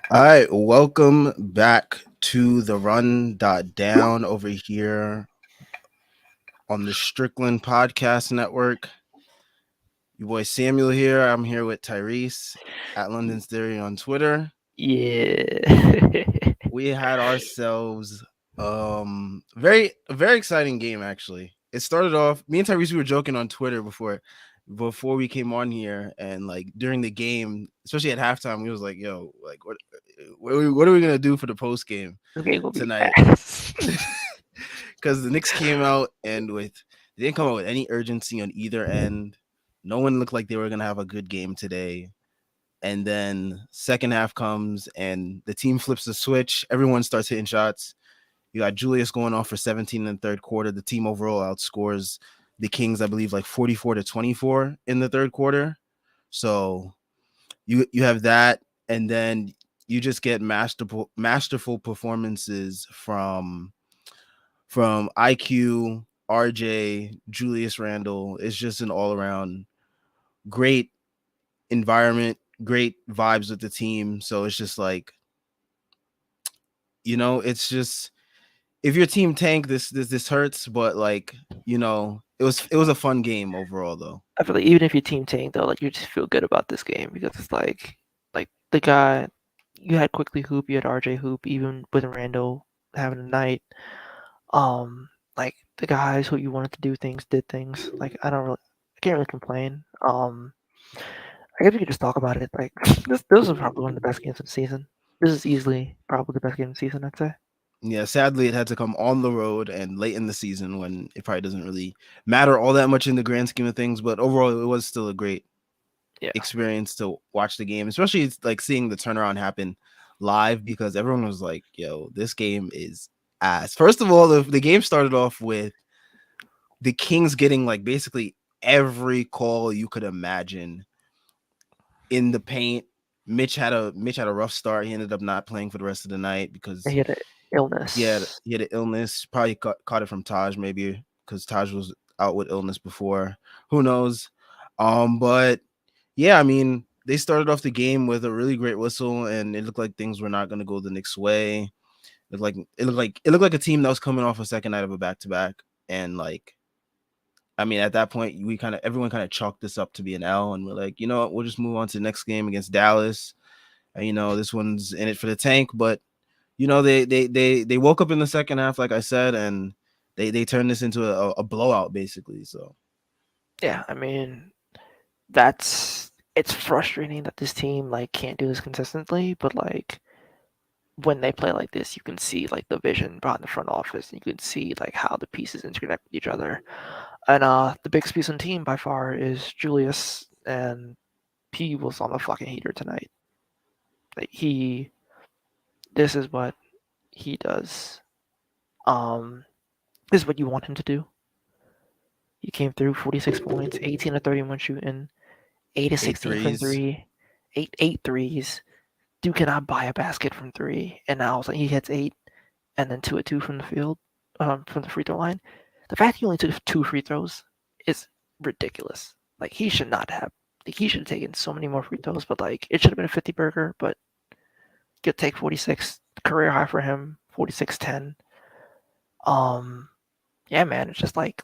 All right, welcome back to the Run.down over here on the Strickland Podcast Network. Your boy Samuel here. I'm here with Tyrese at London's Theory on Twitter. Yeah. We had ourselves very exciting game actually. It started off me and Tyrese we were joking on Twitter before we came on here, and like during the game, especially at halftime, we was like, yo, like what are we gonna do for the post game This game will be tonight? ass. Because the Knicks came out and they didn't come out with any urgency on either end. No one looked like they were gonna have a good game today. And then second half comes and the team flips the switch. Everyone starts hitting shots. You got Julius going off for 17 in the third quarter. The team overall outscores the Kings, I believe, like 44-24 in the third quarter. So you have that, and then you just get masterful performances from IQ, RJ, Julius Randle. It's just an all around great environment, great vibes with the team. So it's just like, it's just if your team tank, this hurts, but like, it was a fun game overall though. I feel like even if your team tank though, like you just feel good about this game because it's like the guy you had quickly hoop, you had RJ hoop, even with Randall having a night. Like the guys who you wanted to do things did things. I can't really complain. I guess we could just talk about it. Like this was probably one of the best games of the season. This is easily probably the best game of the season, I'd say. Yeah, sadly, it had to come on the road and late in the season when it probably doesn't really matter all that much in the grand scheme of things. But overall, it was still a great Yeah. experience to watch the game, especially it's like seeing the turnaround happen live because everyone was like, "Yo, this game is ass." First of all, the game started off with the Kings getting like basically every call you could imagine in the paint. Mitch had a rough start. He ended up not playing for the rest of the night And because he had an he had illness. he had an illness. Probably caught it from Taj, maybe because Taj was out with illness before. Who knows? But yeah, I mean, they started off the game with a really great whistle, and it looked like things were not going to go the Knicks' way. It looked like a team that was coming off a second night of a back to back, and like, I mean, at that point, everyone kind of chalked this up to be an L, and we're like, you know what, we'll just move on to the next game against Dallas. And, this one's in it for the tank, but they woke up in the second half, like I said, and they turned this into a blowout basically. So Yeah, I mean it's frustrating that this team like can't do this consistently, but like when they play like this, you can see like the vision behind the front office. You can see like how the pieces interconnect with each other. And the biggest piece on the team by far is Julius, and he was on the fucking heater tonight. Like this is what he does. Um, this is what you want him to do. He came through 46 points, 18 to 31 shooting, 8 to eight 16 from threes. three, eight threes. Dude cannot buy a basket from three, and now he hits eight, and then 2 of 2 from the field, from the free throw line. The fact he only took 2 free throws is ridiculous. Like he should not have. Like, he should have taken so many more free throws, but like it should have been a 50 burger. But get take 46, career high for him, 46-10. Um, yeah, man, it's just like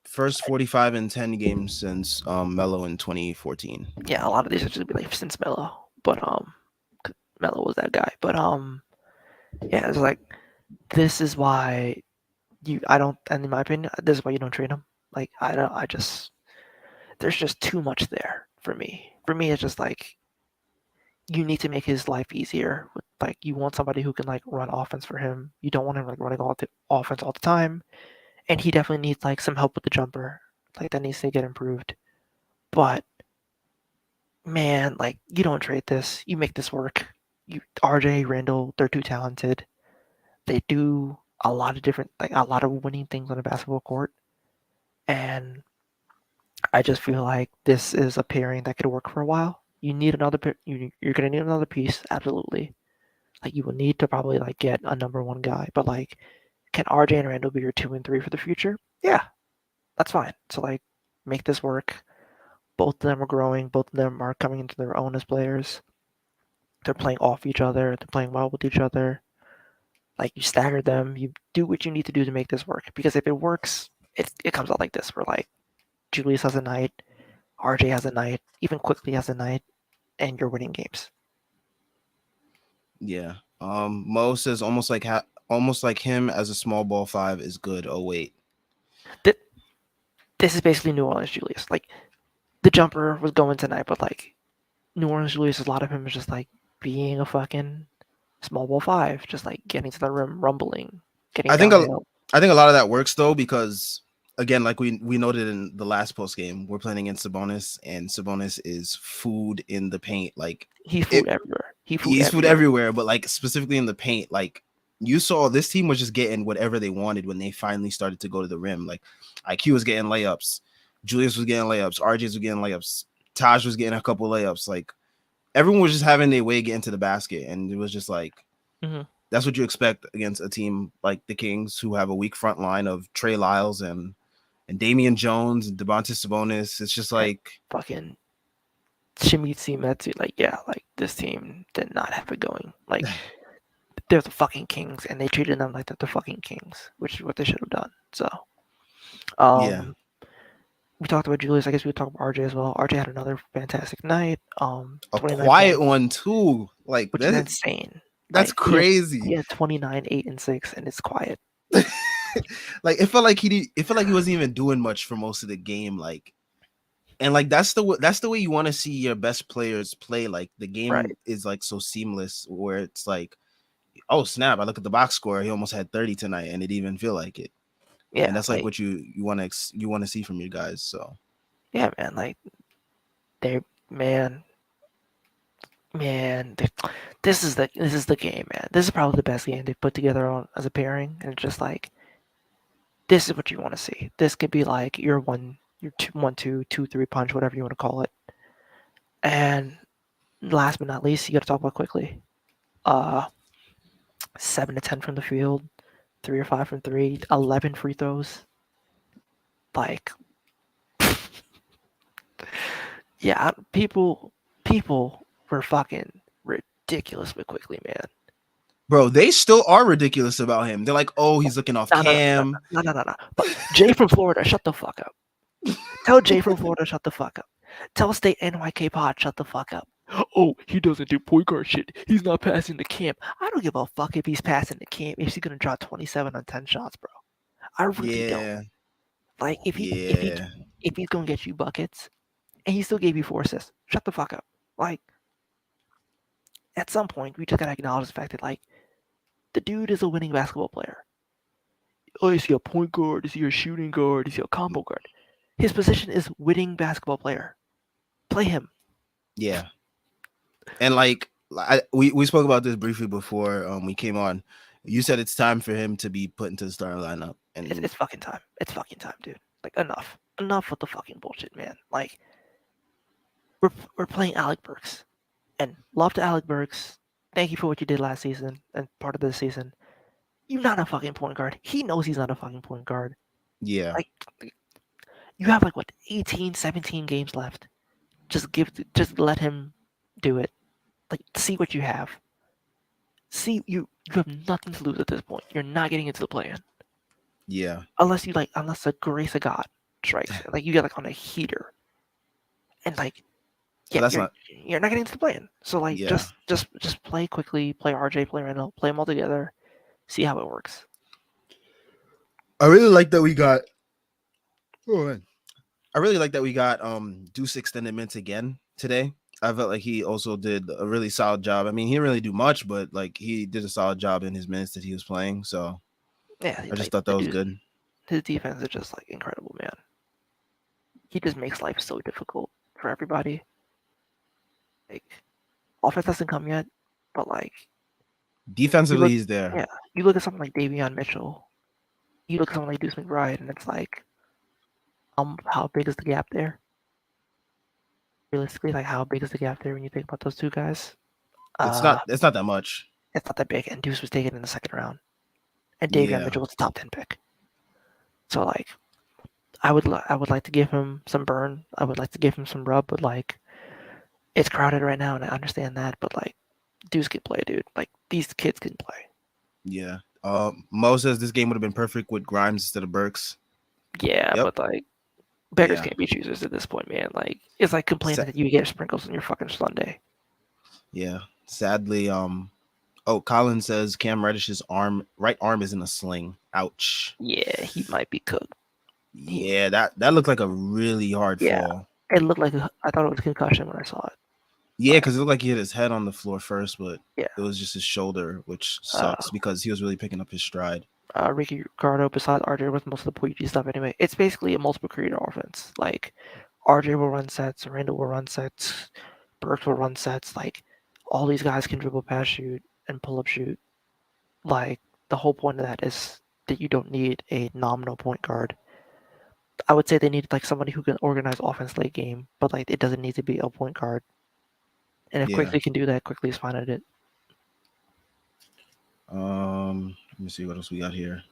First 45 and 10 games since Melo in 2014. yeah, a lot of these are just be like since Melo, but Melo was that guy. But yeah, it's like this is why I don't, and in my opinion, this is why you don't trade him. Like I don't, I just there's just too much there for me. For me, it's just like you need to make his life easier. Like you want somebody who can like run offense for him. You don't want him like running all the offense all the time. And he definitely needs like some help with the jumper. Like that needs to get improved. But man, like you don't trade this. You make this work. You RJ Randall, they're too talented. They do a lot of different like a lot of winning things on a basketball court. And I just feel like this is a pairing that could work for a while. You need another you're gonna need another piece, absolutely. Like you will need to probably like get a number one guy, but like can RJ and Randall be your 2 and 3 for the future? Yeah, that's fine. So like make this work. Both of them are growing. Both of them are coming into their own as players. they're playing off each other, they're playing well with each other. Like you stagger them, you do what you need to do to make this work. Because if it works, it comes out like this. Where like Julius has a night, RJ has a night, even Quickly has a night, and you're winning games. Yeah. Mo says almost like him as a small ball five is good. Oh wait. This is basically New Orleans Julius. Like the jumper was going tonight, but like New Orleans Julius, a lot of him is just like being a fucking small ball five, just like getting to the rim, rumbling, getting I think a, downhill. I think a lot of that works though because again, like we noted in the last post game, we're playing against Sabonis, and Sabonis is food in the paint. Like He's it, food everywhere. he's food everywhere, but like specifically in the paint, like you saw this team was just getting whatever they wanted when they finally started to go to the rim. Like IQ was getting layups, Julius was getting layups, RJ's was getting layups, Taj was getting a couple layups. Like everyone was just having their way getting to the basket, and it was just like Mm-hmm. that's what you expect against a team like the Kings, who have a weak front line of Trey Lyles and Damian Jones and Domantas Sabonis. It's just And like fucking Shimizu Metsu, like yeah, like this team did not have it going. Like they're the fucking Kings, and they treated them like they're the fucking Kings, which is what they should have done. So, yeah, um, we talked about Julius. I guess we could talk about RJ as well. RJ had another fantastic night. a 29 quiet points, one too. Like which is insane. that's Like he crazy. had 29, 8 and 6, and it's quiet. Like it felt like he wasn't even doing much for most of the game. Like and like that's the way you want to see your best players play. Like the game Right. is like so seamless where it's like, oh snap! I look at the box score. He almost had 30 tonight, and it didn't even feel like it. And Yeah. that's like Like what you want to see from you guys. So yeah, man. Like they man man. This is the game, man. This is probably the best game they've put together on as a pairing, and it's just like this is what you want to see. This could be like your two, 1, 2, 2, 3 punch, whatever you want to call it. And last but not least, you got to talk about Quickly. Uh, 7 to 10 from the field, 3 or 5 from three, 11 free throws. Like, yeah, people were fucking ridiculous with Quickly, man. bro, they still are ridiculous about him. They're like, oh, he's looking off No, no, no, no, cam. no, no, no, no. But Jay from Florida, shut the fuck up. Tell Jay from Florida, shut the fuck up. Tell State NYK Pod, shut the fuck up. Oh, he doesn't do point guard shit. He's not passing the camp. I don't give a fuck if he's passing the camp. If he's gonna draw 27 on 10 shots, bro. I really don't. Yeah, Like yeah, if he's gonna get you buckets and he still gave you 4 assists, shut the fuck up. Like at some point we just gotta acknowledge the fact that like the dude is a winning basketball player. Oh, is he a point guard? Is he a shooting guard? Is he a combo guard? His position is winning basketball player. Play him. yeah. And like we spoke about this briefly before we came on. You said it's time for him to be put into the starting lineup, and It's fucking time. It's fucking time, dude. Like enough. Enough with the fucking bullshit, man. Like we're playing Alec Burks. And love to Alec Burks. Thank you for what you did last season and part of this season. You're not a fucking point guard. He knows he's not a fucking point guard. yeah, Like you have like what 18, 17 games left. Just let him do it. Like see what you have. See you have nothing to lose at this point. You're not getting into the play-in. yeah. Unless the grace of God strikes. Like you get like on a heater. And like But yeah, that's not. you're not getting into the play-in. So like Yeah, just play Quickly, play RJ, play Randall, play them all together, see how it works. I really like that we got. Oh man. I really like that we got Deuce extended minutes again today. I felt like he also did a really solid job. I mean, he didn't really do much, but like he did a solid job in his minutes that he was playing. So Yeah, I just like thought the that was dude, good. his defense is just like incredible, man. He just makes life so difficult for everybody. Like offense hasn't come yet, but like you Defensively, look, he's there. yeah, you look at something like Davion Mitchell, you look at something like Deuce McBride, and it's like, how big is the gap there? Realistically, like how big is the gap there when you think about those two guys? It's Uh, not. It's not that much. it's not that big, and Deuce was taken in the second round, and Davion Yeah, Mitchell was a top 10 pick. So like, I would like to give him some burn. I would like to give him some rub, but like, it's crowded right now, and I understand that. But like, Deuce can play, dude. Like these kids can play. Yeah. Mo says this game would have been perfect with Grimes instead of Burks. Yeah, Yep. but like beggars Yeah. can't be choosers at this point, man. Like it's like complaining Sa- that you get sprinkles on your fucking Sunday. yeah. Sadly, oh, Colin says Cam Reddish's right arm is in a sling. Ouch. Yeah, he might be cooked. He, Yeah, that looked like a really hard yeah, fall. it looked like I thought it was concussion when I saw it. Yeah, Like, because it looked like he hit his head on the floor first, but yeah, it was just his shoulder, which uh, sucks because he was really picking up his stride. Ricky Ricardo besides RJ with most of the PG stuff anyway. It's basically a multiple creator offense. Like RJ will run sets, Randall will run sets, Burks will run sets. Like all these guys can dribble, pass, shoot, and pull up shoot. Like the whole point of that is that you don't need a nominal point guard. I would say they need like somebody who can organize offense late game, but like it doesn't need to be a point guard. And if Yeah. Quickly can do that, Quickly is fine at it. Let me see what else we got here.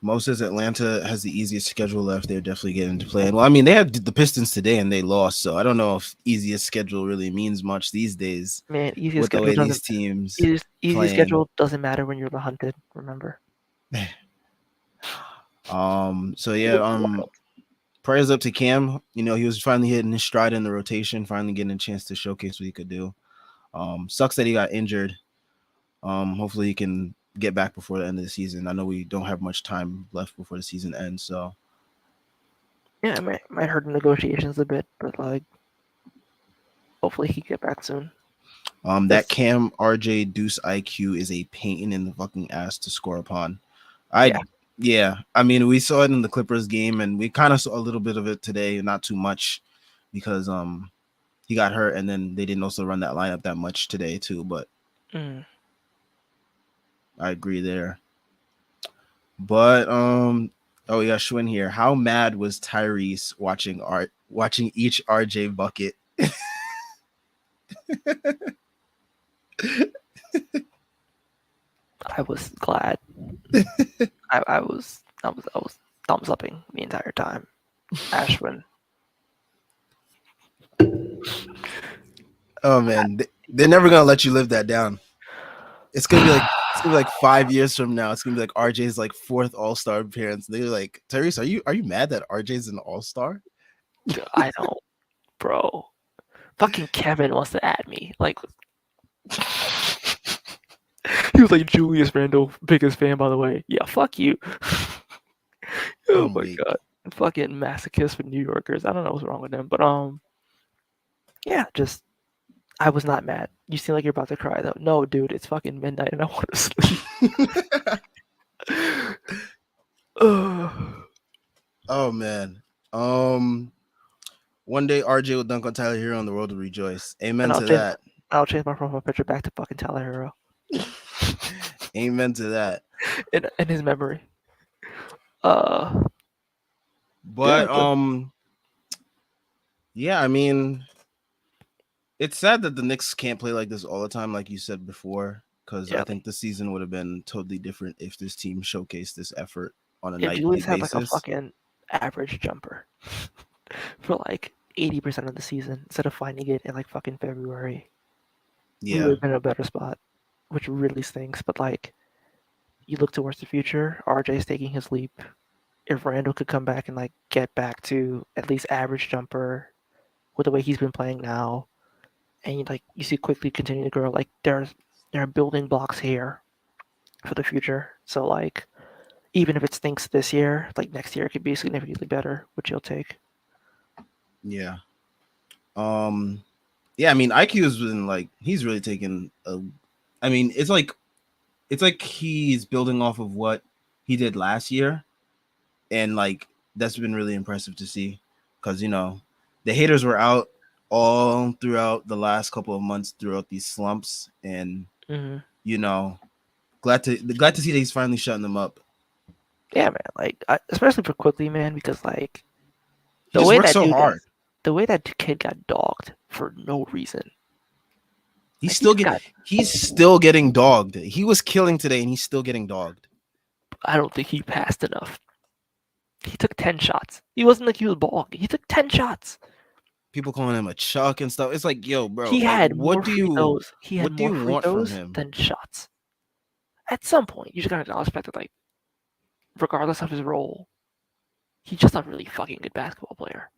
Mo says Atlanta has the easiest schedule left. They're definitely getting to play. Well, I mean, they had the Pistons today and they lost, so I don't know if easiest schedule really means much these days Man, with the way these teams easy playing. schedule doesn't matter when you're the hunted. Remember. So yeah, prayers up to Cam. You know, he was finally hitting his stride in the rotation, finally getting a chance to showcase what he could do. Sucks that he got injured. Hopefully he can get back before the end of the season. I know we don't have much time left before the season ends, so Yeah, it might hurt the negotiations a bit, but like hopefully he get back soon. that Cam RJ Deuce IQ is a pain in the fucking ass to score upon. Yeah. Yeah, I mean, we saw it in the Clippers game, and we kind of saw a little bit of it today, not too much, because he got hurt, and then they didn't also run that lineup that much today too. But I agree there. But oh yeah, Schwinn here. How mad was Tyrese watching each RJ bucket? I was glad. I was thumbs upping the entire time. Ashwin. Oh man, they're never gonna let you live that down. It's gonna be like 5 years from now. It's gonna be like RJ's like fourth All-Star appearance. They're like, Tyrese, are you mad that RJ's an All-Star? I don't, bro. Fucking Kevin wants to add me. Like he was like Julius Randle, biggest fan by the way. Yeah, fuck you. Oh my god. Fucking masochist with New Yorkers. I don't know what's wrong with them. But yeah, just I was not mad. You seem like you're about to cry though. No, dude, it's fucking midnight and I want to sleep. Oh man. One day RJ will dunk on Tyler Hero and the world will rejoice. Amen to that. I'll change my profile picture back to fucking Tyler Hero. Amen to that. In his memory. But yeah, I mean, it's sad that the Knicks can't play like this all the time, like you said before, because I think the season would have been totally different if this team showcased this effort on a nightly basis. Had like a fucking average jumper for like 80% of the season instead of finding it in like fucking February. Yeah, we would have been in a better spot, which really stinks. But like, you look towards the future. RJ's taking his leap. If Randall could come back and like get back to at least average jumper with the way he's been playing now, and like you see Quickly continue to grow, like there are building blocks here for the future. So like, even if it stinks this year, like next year it could be significantly better, which you'll take. Yeah. Yeah, I mean, IQ has been like he's really taken a. I mean, it's like he's building off of what he did last year, and like that's been really impressive to see, because you know the haters were out all throughout the last couple of months throughout these slumps, and you know, glad to see that he's finally shutting them up. Yeah, man. Like especially for Quickly, man, because like the way that so hard. The way that kid got dogged for no reason. He's still getting dogged. He was killing today, and he's still getting dogged. I don't think he passed enough. He took 10 shots. He wasn't like he was balling. He took 10 shots. people calling him a Chuck and stuff. It's like, yo, bro, He like, had more free throws. He had what do more you free want from throws him? than shots. At some point, you just gotta acknowledge the fact that, like, regardless of his role, he's just a really fucking good basketball player.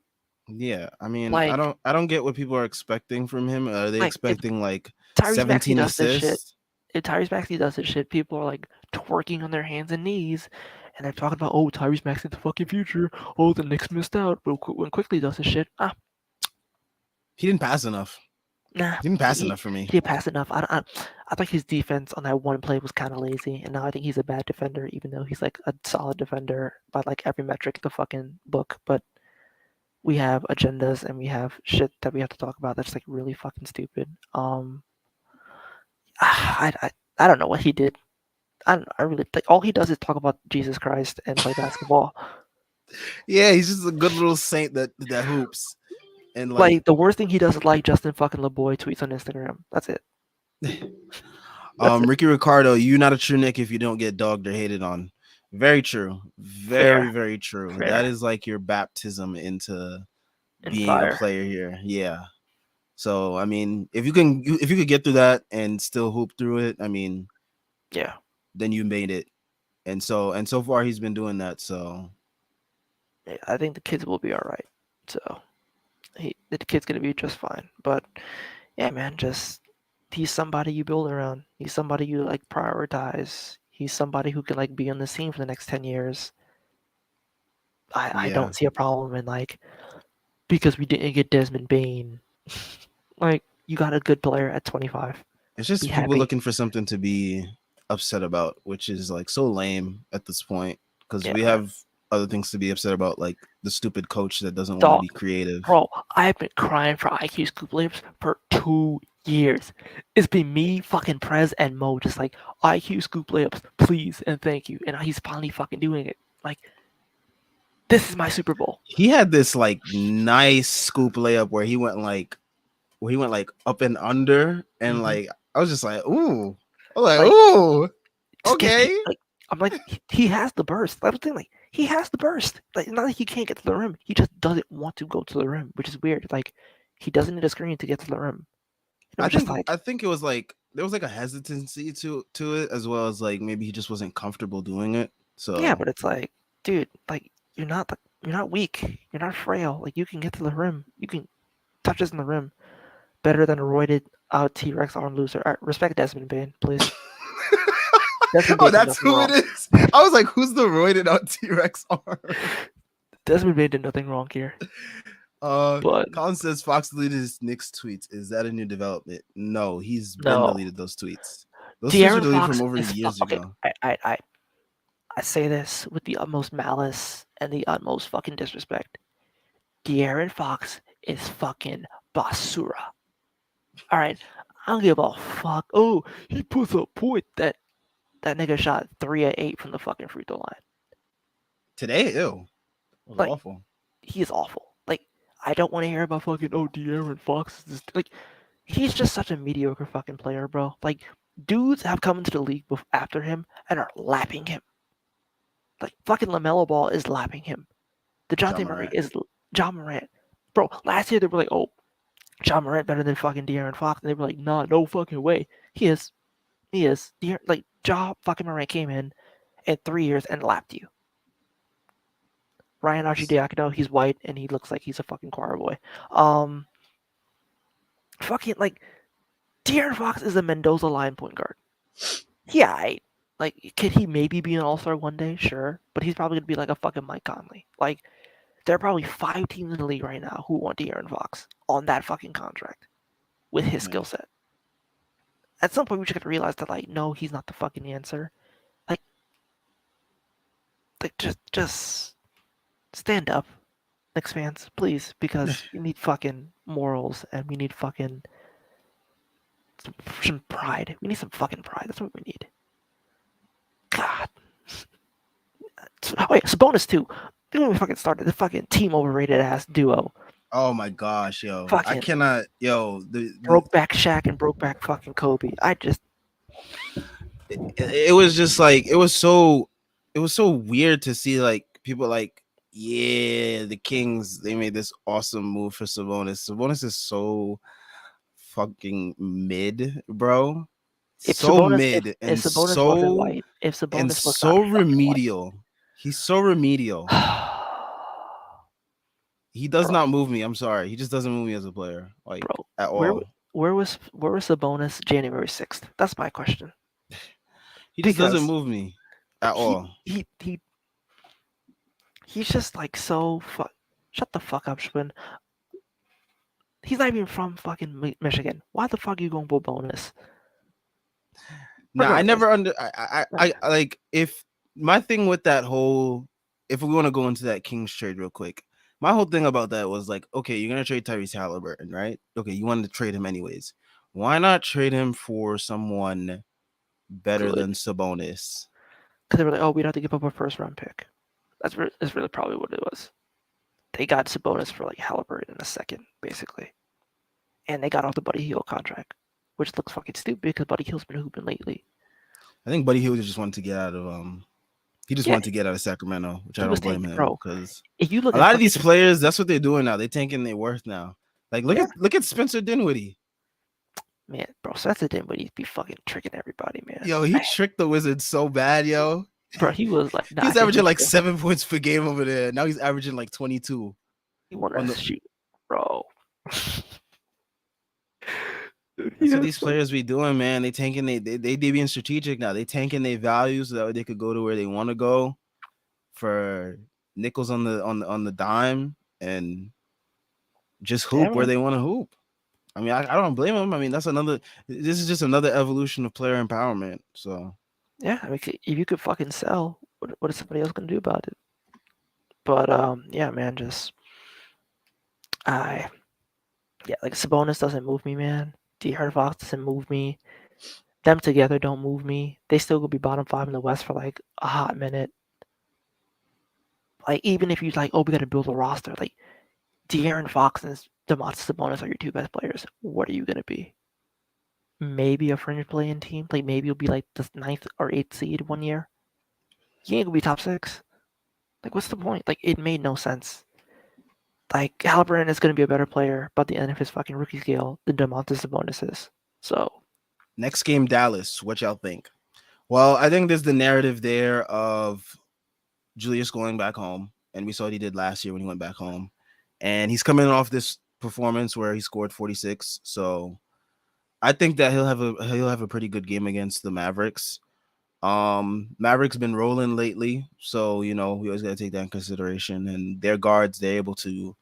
Yeah, I mean, Like, I don't get what people are expecting from him. Are they if expecting like Tyrese Maxey 17 does this shit, assists? if Tyrese Maxey does this shit, people are like twerking on their hands and knees, and they're talking about, oh, Tyrese Maxey's the fucking future. Oh, the Knicks missed out. But when Quickly does this shit, He didn't pass enough. nah, He didn't pass he enough for me. he didn't pass enough. I thought his defense on that one play was kind of lazy, and now I think he's a bad defender, even though he's like a solid defender by like every metric in the fucking book. But we have agendas and we have shit that we have to talk about that's like really fucking stupid. I don't know what he did. I really like all he does is talk about Jesus Christ and play basketball. Yeah, he's just a good little saint that hoops. And like Like the worst thing he does is like Justin fucking LeBoy tweets on Instagram. That's it. That's it. Ricky Ricardo, you not a true Nick if you don't get dogged or hated on. Very true. Fair, Very true. That fair, is like your baptism into and being a fire. player here. Yeah. So I mean, if you could get through that and still hoop through it, I mean, Yeah, then you made it. And so far he's been doing that. So yeah, I think the kids will be all right. So the kid's gonna be just fine. But yeah, man, just he's somebody you build around. He's somebody you like prioritize. He's somebody who can like be on the scene for the next 10 years. I yeah, don't see a problem in like because we didn't get Desmond Bain. Like you got a good player at 25. it's Be just people happy. looking for something to be upset about, which is like so lame at this point because Yeah, we man. have other things to be upset about, like the stupid coach that doesn't want to Dog, be creative. bro, I've been crying for IQ scoop layups for 2 years. It's been me, fucking Prez, and Mo just like IQ scoop layups, please and thank you. And he's finally fucking doing it. Like, this is my Super Bowl. He had this like nice scoop layup where he went like up and under, and Mm-hmm. like I was just like, ooh, I was like, Like, ooh, just get okay. like I'm like he has the burst. That's the thing. Like he has the burst. Like it's not like he can't get to the rim. He just doesn't want to go to the rim, which is weird. Like he doesn't need a screen to get to the rim. And I'm just like, I think it was like there was like a hesitancy to it, as well as like maybe he just wasn't comfortable doing it. yeah, So but it's like, dude, like you're not weak. You're not frail. Like you can get to the rim. You can touch us in the rim better than a roided out T-Rex arm loser. All right, respect Desmond Bain, please. Desmond oh, Bain did that's nothing who it wrong. is. I was like, who's the roided out T-Rex arm? Desmond Bain did nothing wrong here. But Colin says Fox deleted his Knicks tweets. Is that a new development? No, he's been no, deleted those tweets. Those tweets were De'Aaron deleted Fox from over is years okay. ago. I say this with the utmost malice and the utmost fucking disrespect. De'Aaron Fox is fucking basura. All right, I don't give a fuck. Oh, he puts a point that nigga shot 3 of 8 from the fucking free throw line. Today, ew, it was Like awful. he is awful. Like I don't want to hear about fucking De'Aaron Fox. Like he's just such a mediocre fucking player, bro. Like dudes have come into the league after him and are lapping him. Like fucking Lamelo Ball is lapping him. John DeJounte Murray Morant. is John Morant. Bro, last year they were like, oh, John Morant better than fucking De'Aaron Fox, and they were like, nah, no fucking way. He is. He is. Like Ja fucking Morant came in 3 years and lapped you. Ryan Archidiakono, he's white and he looks like he's a fucking choir boy. Fucking like De'Aaron Fox is a Mendoza line point guard. Yeah, like could he maybe be an all-star one day? Sure, but he's probably gonna be like a fucking Mike Conley. Like there are probably 5 teams in the league right now who want De'Aaron Fox on that fucking contract with his Yeah. skill set. At some point, we just got to realize that like, no, he's not the fucking answer. Like, just stand up, Knicks fans, please, because we need fucking morals and we need fucking some pride. We need some fucking pride. That's what we need. God. Oh yeah, so bonus too. When we fucking started the fucking team overrated ass duo. Oh my gosh, yo, I Fucking cannot, yo, broke back Shaq and broke back fucking Kobe. it was just like it was so weird to see like people like Yeah, the Kings, they made this awesome move for Sabonis. Sabonis is so fucking mid, bro. So mid If Sabonis wasn't white, if and Sabonis was not so fucking white, remedial. He's so remedial. He does bro, not move me. I'm sorry. He just doesn't move me as a player, like bro, at where all. where was Sabonis January 6th? That's my question. He just doesn't Because move me like at all. he's just like so shut the fuck up, Schwinn. He's not even from fucking Michigan. Why the fuck are you going for bonus? Now I Regardless, never under I like if my thing with that whole if we want to go into that Kings trade real quick, my whole thing about that was like, okay, you're gonna trade Tyrese Halliburton, right? Okay, you wanted to trade him anyways. Why not trade him for someone better good. than Sabonis? Because they were like, oh, we'd have to give up a first round pick. That's really probably what it was. They got Sabonis for like Halliburton in a second, basically. And they got off the Buddy Hield contract, which looks fucking stupid because Buddy Hield's been hooping lately. I think Buddy Hield just wanted to get out of he just Yeah, wanted to get out of Sacramento, which I he was don't blame tanking, him bro. because If you look a at lot of fucking these players, that's what they're doing now. They're tanking their worth now. Like yeah, look at Spencer Dinwiddie. man, bro, so that's the thing, but he'd be fucking tricking everybody, man. Yo, he tricked the Wizards so bad, yo. Bro, he was like, nah, He I was think averaging we like should. 7 points per game over there. Now he's averaging like 22 He wanted on to the. shoot, bro. That's what Yeah, these players be doing, man. They tanking they being strategic now. They tanking their values so that way they could go to where they want to go for nickels on the dime and just yeah, hoop where man. they want to hoop. I mean, I don't blame them. I mean, that's another. This is just another evolution of player empowerment. So Yeah, I mean, if you could fucking sell, what is somebody else gonna do about it? But yeah, man, just I yeah, like Sabonis doesn't move me, man. De'Aaron Fox doesn't move me. Them together don't move me. They still gonna be bottom five in the West for like a hot minute. Like even if you like, oh, we gotta build a roster. Like De'Aaron Fox and Domantas Sabonis are your two best players. What are you gonna be? Maybe a fringe playing team. Like maybe you'll be like the ninth or eighth seed one year. You ain't gonna be top six. Like what's the point? Like it made no sense. Like Halliburton is gonna be a better player by the end of his fucking rookie scale than Domantas Sabonis is. So next game, Dallas. What y'all think? Well, I think there's the narrative there of Julius going back home, and we saw what he did last year when he went back home, and he's coming off this performance where he scored 46. So I think that he'll have a pretty good game against the Mavericks. Mavericks been rolling lately, so you know we always got to take that in consideration. And their guards, they're able to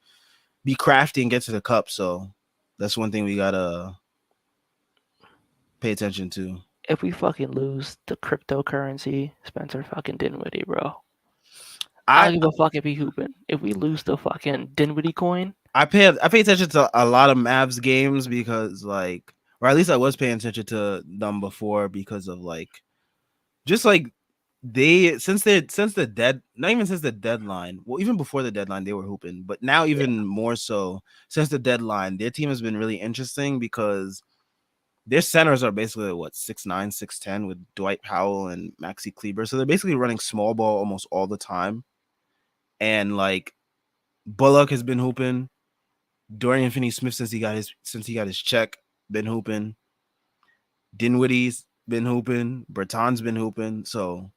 be crafty and get to the cup. So that's one thing we gotta pay attention to. if we fucking lose the cryptocurrency, Spencer fucking Dinwiddie, bro. I I don't give a fuck if he hooping. If we lose the fucking Dinwiddie coin, I pay attention to a lot of Mavs games because like, or at least I was paying attention to them before because of like, just like they since the dead not even since the deadline, well even before the deadline they were hooping, but now yeah, even more so since the deadline, their team has been really interesting because their centers are basically what 6'9", 6'10" with Dwight Powell and Maxi Kleber, so they're basically running small ball almost all the time, and like Bullock has been hooping. Dorian Finney-Smith since he got his check, been hooping. Dinwiddie's been hooping. Bertan's been hooping. So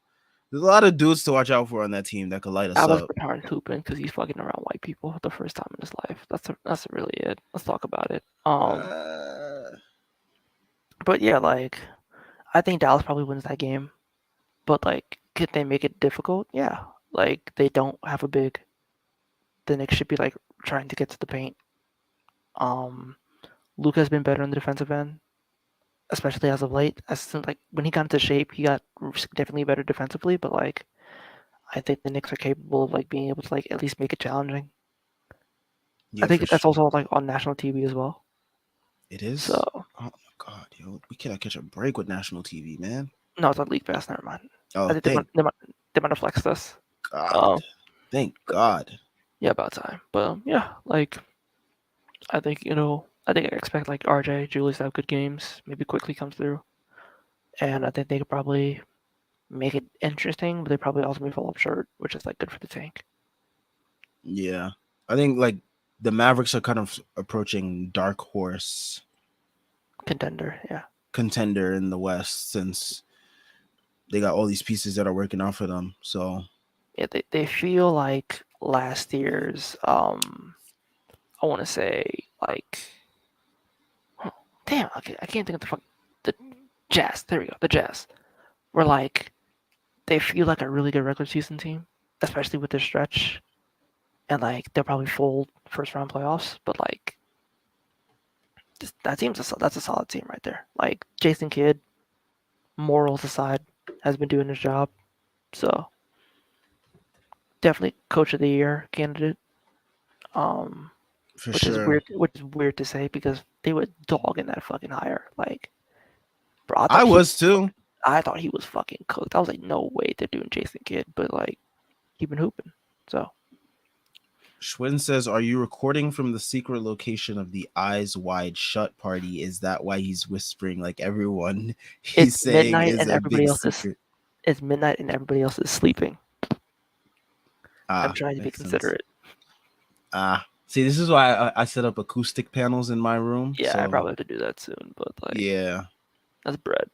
there's a lot of dudes to watch out for on that team that could light us Alex up. Bertans hooping because he's fucking around white people the first time in his life. That's really it. Let's talk about it. Uh, But yeah, like I think Dallas probably wins that game. But like, could they make it difficult? Yeah. Like they don't have a big. The Knicks should be like trying to get to the paint. Um, Luka has been better on the defensive end, especially as of late. As like when he got into shape, he got significantly better defensively. But like, I think the Knicks are capable of like being able to like at least make it challenging. I yeah, for think that's sure. also like on national TV as well. It is. So Oh my god, yo, we cannot catch a break with national TV, man. no, it's not League Pass. Never mind. I Oh, think thank they might have flexed us. God. Thank But God. yeah, about time. But yeah, like I think I think I expect like RJ, Julius to have good games. Maybe quickly comes through, and I think they could probably make it interesting, but they probably also may fall up short, which is like good for the tank. Yeah, I think like the Mavericks are kind of approaching dark horse Contender, yeah. contender in the West since they got all these pieces that are working out for them. So Yeah, they feel like last year's I want to say like huh, damn, I can't think of the Jazz. There we go, the Jazz. Were like they feel like a really good regular season team, especially with their stretch, and like they'll probably fold first round playoffs. But like that that's a solid team right there. Like Jason Kidd, morals aside, has been doing his job. So definitely coach of the year candidate. Um, for which is sure, weird. Which is weird to say because they were dogging that fucking hire. Like, bro, I was too. I thought he was fucking cooked. I was like, no way they're doing Jason Kidd, but like he been hooping. So Schwinn says, "Are you recording from the secret location of the Eyes Wide Shut party? Is that why he's whispering like everyone he's it's saying midnight is and a everybody big else is secret?" it's midnight and everybody else is sleeping. I'm Ah, trying to be makes sense. considerate. See, this is why I set up acoustic panels in my room. Yeah, I So probably have to do that soon, but like yeah, that's bread.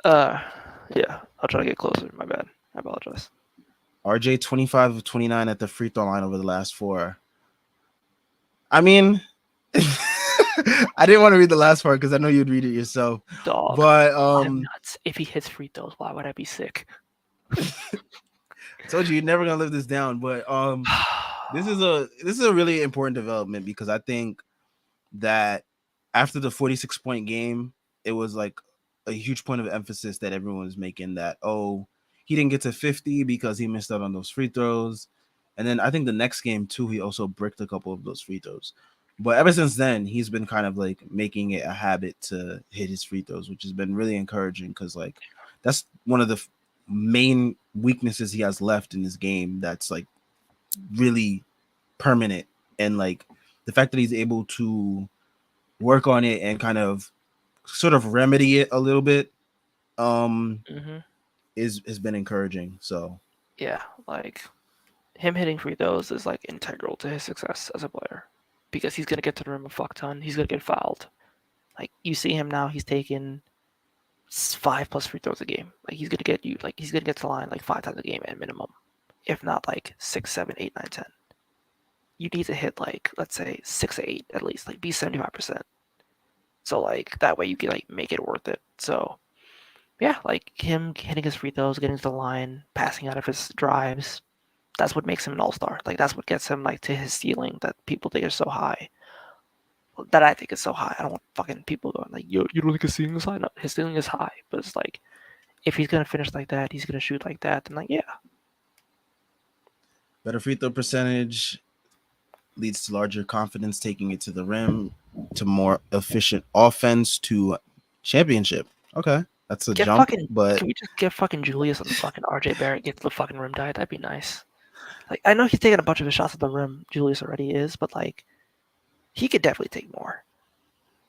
Uh, yeah, I'll try to get closer. My bad. I apologize. RJ 25 of 29 at the free throw line over the last four. I mean, I didn't want to read the last part because I know you'd read it yourself. Dog, But I'm nuts. If he hits free throws, why would I be sick? told you you're never gonna live this down. But this is a really important development because I think that after the 46-point game, it was like a huge point of emphasis that everyone was making that, oh, he didn't get to 50 because he missed out on those free throws. And then I think the next game too, he also bricked a couple of those free throws. But ever since then, he's been kind of like making it a habit to hit his free throws, which has been really encouraging because like that's one of the main weaknesses he has left in his game that's like really permanent. And like the fact that he's able to work on it and kind of sort of remedy it a little bit hmm is has been encouraging. So Yeah, like him hitting free throws is like integral to his success as a player because he's gonna get to the rim a fuck ton. He's gonna get fouled. Like you see him now, he's taking 5+ free throws a game. Like he's gonna get to the line like 5 times a game at minimum, if not like 6, 7, 8, 9, 10. You need to hit like let's say 6 to 8 at least, like be 75%. So like that way you can like make it worth it. So yeah, like him hitting his free throws, getting to the line, passing out of his drives. That's what makes him an all-star. Like that's what gets him like to his ceiling that people think is so high. That I think is so high. I don't want fucking people going like, yo, you don't think his ceiling is high? No, his ceiling is high, but it's like if he's gonna finish like that, he's gonna shoot like that, then like yeah, better free throw percentage leads to larger confidence taking it to the rim, to more efficient offense, to championship. Okay, that's a get jump, fucking. but Can we just get fucking Julius and fucking RJ Barrett get the fucking rim diet? That'd be nice. Like I know he's taking a bunch of his shots at the rim. Julius already is, but like he could definitely take more.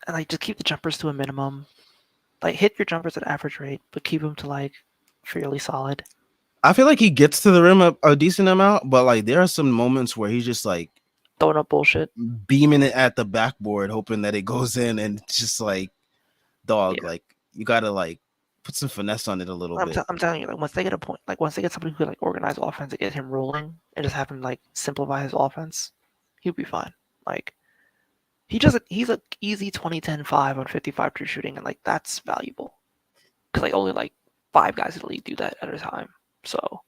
And like just keep the jumpers to a minimum. Like hit your jumpers at average rate, but keep them to like fairly solid. I feel like he gets to the rim a decent amount. But like there are some moments where he's just like Throwing up bullshit. beaming it at the backboard, hoping that it goes in, and it's just like dog, Yeah, like you gotta like put some finesse on it a little bit. I'm telling you, like once they get a point, like once they get somebody who can like organize offense and get him rolling, and just have him like simplify his offense, he'll be fine. Like he's a easy 20-10-5 on 55 true shooting, and like that's valuable because like only like 5 guys in the league do that at a time. So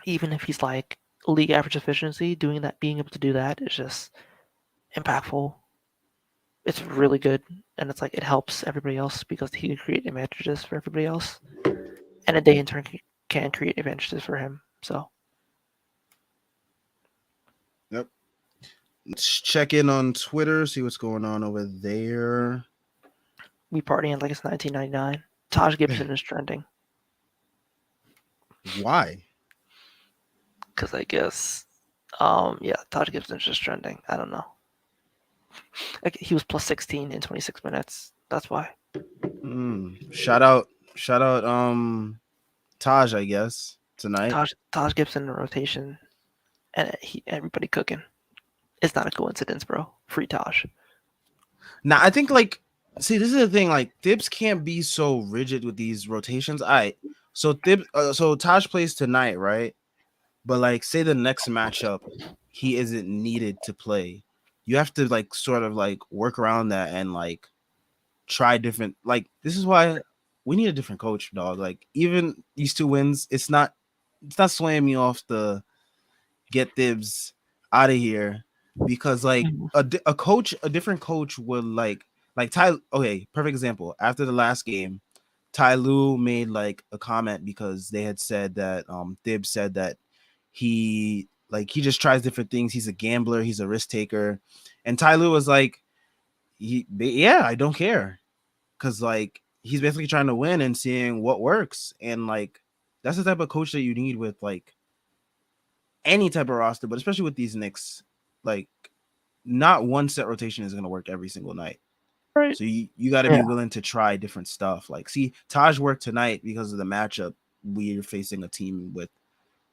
even if he's like league average efficiency, doing that, being able to do that is just impactful. It's really good, and it's like it helps everybody else because he can create advantages for everybody else, and they in turn can create advantages for him. So Yep. Let's check in on Twitter, see what's going on over there. we partying like it's 1999. Taj Gibson is trending Why? because I guess, yeah, Taj Gibson's just trending. I don't know. Like he was plus 16 in 26 minutes. That's why. Shout out, shout out, Taj, I guess tonight. Taj Gibson in rotation. and everybody cooking. It's not a coincidence, bro. Free Taj. Now I think like see this is the thing like Thibs can't be so rigid with these rotations. So so Taj plays tonight, right? But like say the next matchup he isn't needed to play. You have to like sort of like work around that and like try different like this is why we need a different coach, dog. Like even these 2 wins, it's not swaying me off the get Thibs out of here because like Mhm. a different coach would like Ty. Okay, perfect example. After the last game, Ty Lue made like a comment because they had said that Thibs said that he just tries different things. He's a gambler. He's a risk taker, and Ty Lue was like, yeah, I don't care because like he's basically trying to win and seeing what works and like that's the type of coach that you need with like any type of roster, but especially with these Knicks, like not one set rotation is going to work every single night. Right. So you got to be Yeah. willing to try different stuff. Like, see, Taj worked tonight because of the matchup. We're facing a team with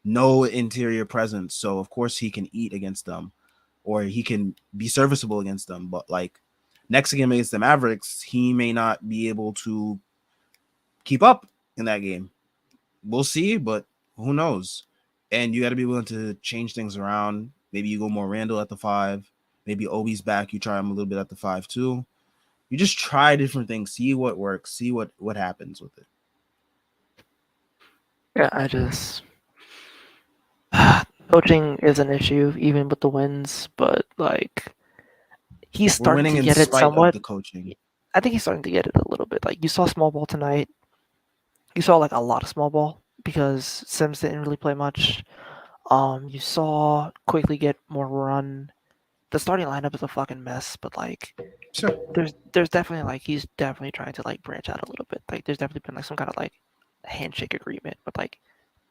no interior presence, so of course he can eat against them, or he can be serviceable against them. But like next game against the Mavericks, he may not be able to keep up in that game. We'll see, but who knows? And you got to be willing to change things around. Maybe you go more Randall at the 5. Maybe Obi's back. You try him a little bit at the 5 too. You just try different things, see what works, see what happens with it. Yeah. I just coaching is an issue even with the wins, but like he's We're starting winning to in get it spite of somewhat. the coaching. I think he's starting to get it a little bit. Like you saw small ball tonight. You saw like a lot of small ball because Sims didn't really play much. You saw quickly get more run. The starting lineup is a fucking mess, but like Sure. there's definitely like he's definitely trying to like branch out a little bit. Like there's definitely been like some kind of like handshake agreement, but like,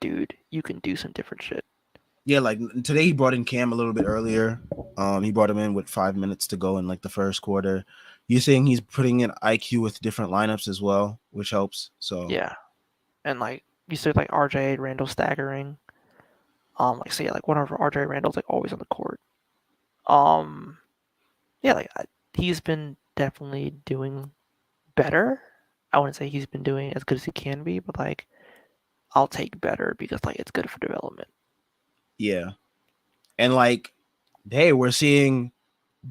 dude, you can do some different shit. Yeah, like today he brought in Cam a little bit earlier. He brought him in with 5 minutes to go in like the first quarter. You're saying he's putting in IQ with different lineups as well, which helps. So Yeah, and like you see like RJ Randall staggering. Like say like one of RJ Randall's like always on the court. Um, yeah, like he's been definitely doing better. I wouldn't say he's been doing as good as he can be, but like I'll take better because like it's good for development. yeah, and like, hey, we're seeing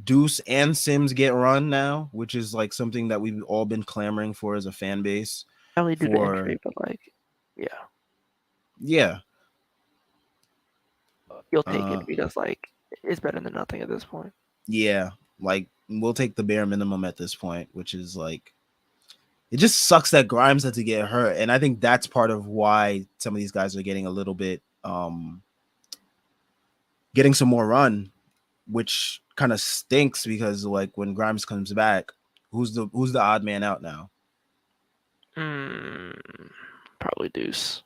Deuce and Sims get run now, which is like something that we've all been clamoring for as a fan base. Probably due to injury, For but like, yeah, yeah, you'll take it uh, because like it's better than nothing at this point. yeah, like we'll take the bare minimum at this point, which is like it just sucks that Grimes had to get hurt, and I think that's part of why some of these guys are getting a little bit getting some more run, which kind of stinks because like when Grimes comes back, who's the odd man out now? Mm, probably Deuce.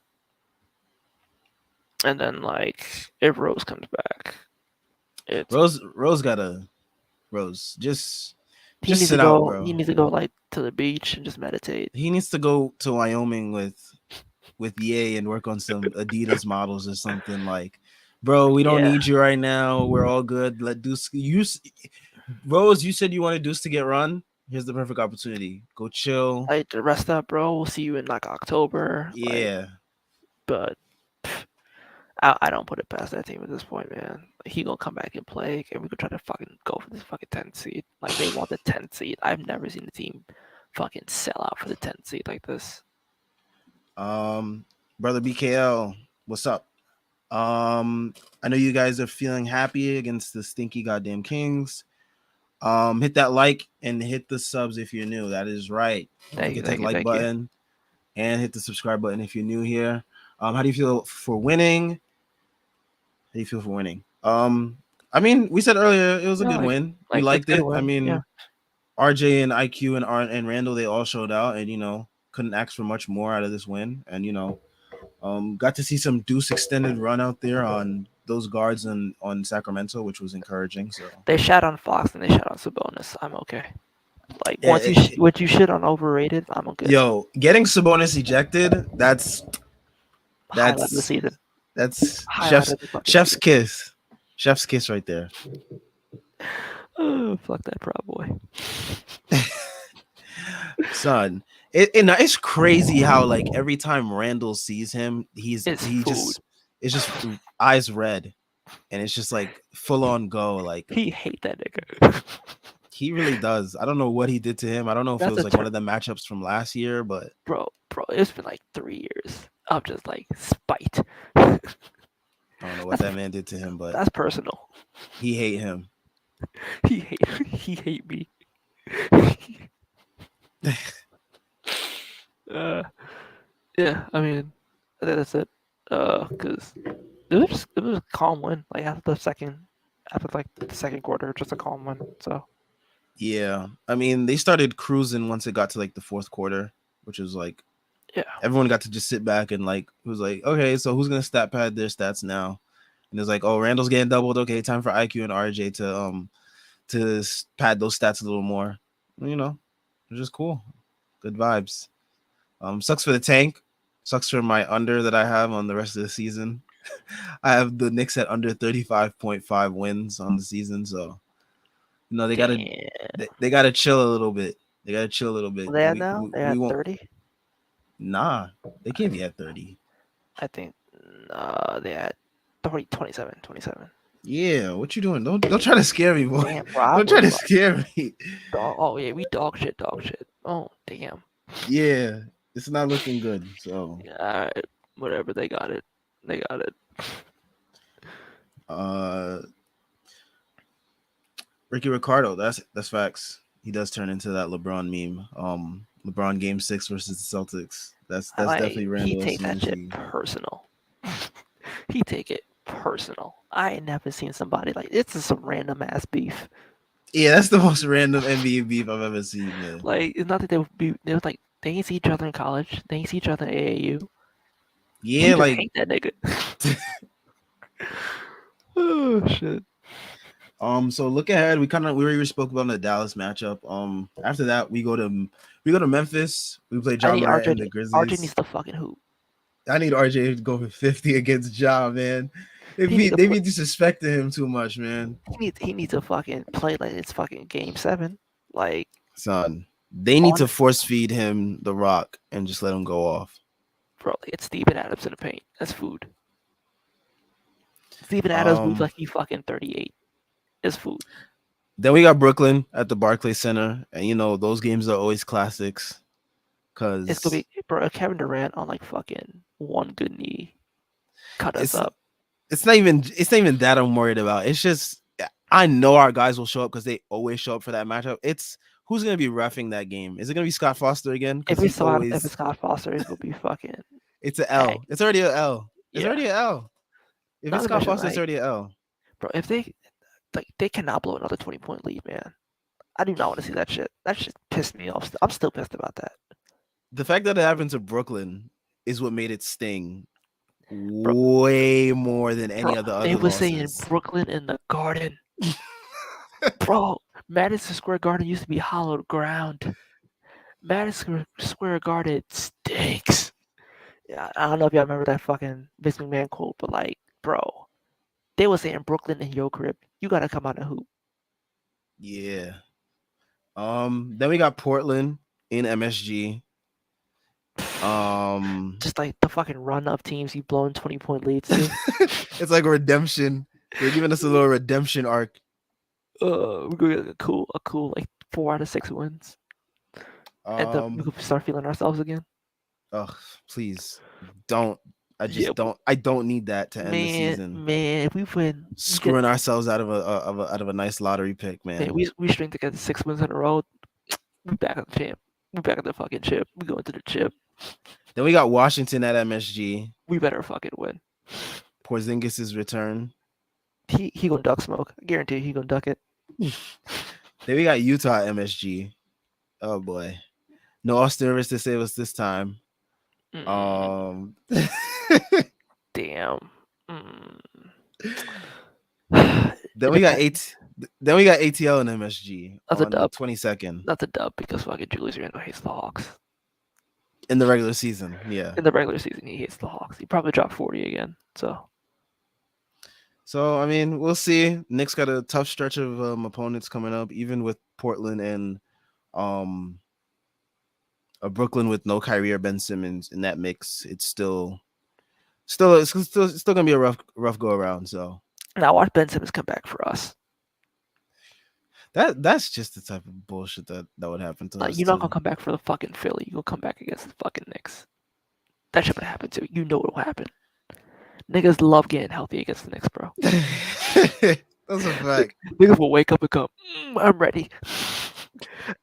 And then like if Rose comes back, it's Rose gotta Rose he just needs to sit out, go. He bro. needs to go like to the beach and just meditate. He needs to go to Wyoming with Ye and work on some Adidas models or something like. Bro, we don't Yeah, need you right now. We're all good. Let Deuce Rose. You said you wanted Deuce to get run. Here's the perfect opportunity. Go chill. like the rest up, bro. We'll see you in like October. Like, Yeah. but I don't put it past that team at this point, man. Like, he gonna come back and play, and we could try to fucking go for this fucking 10th seed. Like they want the 10th seed. I've never seen a team fucking sell out for the 10th seed like this. Um, brother BKL, what's up? I know you guys are feeling happy against the stinky goddamn Kings. Hit that like and hit the subs if you're new. That is right. Don't Thank you, forget to hit thank the you, like thank you. button and hit the subscribe button if you're new here. How do you feel for winning? How do you feel for winning? I mean, we said earlier it was a Yeah, good win. We like it's liked a good it. I win. Yeah, mean, RJ and IQ and Randall, they all showed out, and couldn't ask for much more out of this win. And got to see some Deuce extended run out there on those guards on Sacramento, which was encouraging. So they shot on Fox and they shot on Sabonis. I'm okay. Like once eh, what you shit on overrated, I'm good. yo, getting Sabonis ejected, Highlight of the that's season. that's Highlight of the fucking chef's season. kiss. Chef's kiss right there. Oh, fuck that Proud Boy. Son, it's crazy how like every time Randall sees him, It's food. it's just eyes red, and it's just like full on go. Like He hate that nigga. he really does. I don't know what he did to him. I don't know if it That's was a like one of the matchups from last year, but bro. It's been like 3 years. I'm just like spite. I don't know what That's that man did to him, but that's personal. he hate him. He hate me. uh, yeah, I mean, I think that's it. Cause it was a calm win. Like after like the second quarter, just a calm win. So Yeah, I mean they started cruising once it got to like the fourth quarter, which was like yeah, everyone got to just sit back and like it was like okay, so who's gonna stat pad their stats now? And it's like, oh, Randall's getting doubled. Okay, time for IQ and RJ to pad those stats a little more. You know, it's just cool. Good vibes. Sucks for the tank. Sucks for my under that I have on the rest of the season. I have the Knicks at under 35.5 wins on the season, so they gotta damn. they gotta chill a little bit. They gotta chill a little bit. They at now? They're We at won't. 30. Nah, they I can't be think at 30. I think they at 30, 27, 27. Yeah, what you doing? Don't try to scare me, boy. Damn, bro, I Don't try was to like, scare me. oh yeah, we dog shit, dog shit. Oh damn. Yeah, it's not looking good. So, Yeah, all right, whatever. They got it. They got it. uh, Ricky Ricardo, that's facts. He does turn into that LeBron meme. LeBron game 6 versus the Celtics. I That's like definitely he Randall take that shit energy. personal. He take it personal. I ain't never seen somebody like it's just some random ass beef. Yeah, that's the most random NBA beef I've ever seen, man. Like it's not that they was like they ain't see each other in college. They ain't see each other in AAU. He Yeah, just like hate that nigga. Oh shit. so look ahead. We already spoke about the Dallas matchup. After that we go to Memphis. We play I John need Morant RJ. and the RJ needs Grizzlies. to fucking hoop. I need RJ to go for 50 against Ja, man. He need to They play. be disrespecting him too much, man. He needs to fucking play like it's fucking game 7. Like Son, they need on to force feed him the rock and just let him go off. bro, like it's Steven Adams in the paint. That's food. Steven Adams moves Um, like he fucking 38. It's food. then we got Brooklyn at the Barclays Center, and those games are always classics It's gonna because be bro. Kevin Durant on like fucking one good knee cut us it's up. it's not even that I'm worried about. It's just I know our guys will show up because they always show up for that matchup. It's who's gonna be refing that game? Is it gonna be Scott Foster again? Because he If it's always Scott Foster, it's gonna be fucking it's an ag. L. It's already an L. It's Yeah. already an L. If Not it's to Scott mention Foster, it's like already an L. bro, if they cannot blow another 20-point lead, man. I do not want to see that shit. That shit pissed me off. I'm still pissed about that, The fact that it happened to Brooklyn is what made it sting bro. way more than Bro, any of the they other were saying losses. Brooklyn in the Garden. Bro, Madison Square Garden used to be hollowed ground. Madison Square Garden stinks. Yeah, I don't know if y'all remember that fucking Vince McMahon quote, but like, bro, they were saying Brooklyn in your crib. You gotta come out and hoop. Yeah. Then we got Portland in MSG. Just like the fucking run of teams you blown 20-point leads to. It's like a redemption. They're giving us a little redemption arc. We're gonna get a cool like 4 out of 6 wins, and then we Um, could start feeling ourselves again. ugh, please don't. Yeah, I don't need that to end the man, season. if we win, we get Screwing ourselves out of a nice lottery pick, man. man. We string together 6 wins in a row. We back at the champ. We back at the fucking chip. We going to the chip. Then we got Washington at MSG. We better fucking win. Porzingis' return. He gonna duck smoke. I guarantee he gonna duck it. Then we got Utah at MSG. Oh boy, no Austin Rivers to save us this time. Mm, damn. Then we got Then we got ATL and MSG That's a on the dub. 22nd That's a dub because fucking Julius Randle hates the Hawks. in the regular season. Yeah. In the regular season, he hates the Hawks. He probably dropped 40 again. So So I mean, we'll see. Knicks got a tough stretch of opponents coming up, even with Portland and um Brooklyn with no Kyrie or Ben Simmons in that mix. It's still gonna be a rough go around. So Now watch Ben Simmons come back for us. that's just the type of bullshit that would happen to Like us you're not gonna too. come back for the fucking Philly. You gonna come back against the fucking Knicks. That shit gonna happen too. You know what'll happen. Niggas love getting healthy against the Knicks, bro. That's a fact, Niggas will wake up and go, I'm ready.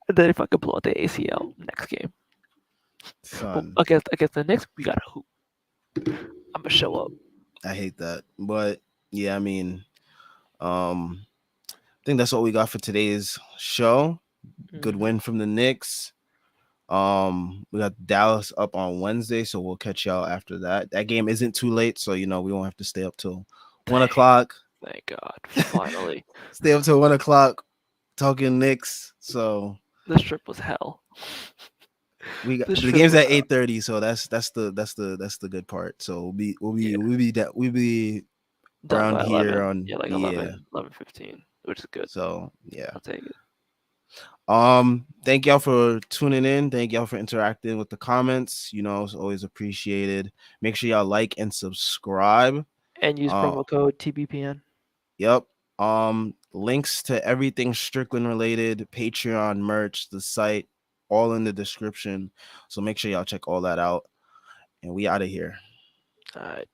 And then if I could blow out the ACL next game. But son. against the Knicks, we gotta hoop. I'm gonna show up. I hate that, but yeah, I mean, I think that's what we got for today's show. Good Mm-hmm. win from the Knicks. We got Dallas up on Wednesday, so we'll catch y'all after that. That game isn't too late, so we won't have to stay up till 1 o'clock. Thank God. Finally. Stay up till 1 o'clock talking Knicks. So This trip was hell. we got This the trip game's was at hell. 8:30, so that's the good part. So Yeah. we'll be Done around by here 11. on Yeah, like yeah. 11:15, which is good. So yeah. I'll take it. Thank y'all for tuning in. Thank y'all for interacting with the comments. It's always appreciated. Make sure y'all like and subscribe. And use Uh, promo code TBPN. yep. Links to everything Strickland related, Patreon merch, the site, all in the description. So make sure y'all check all that out. And we out of here. All right.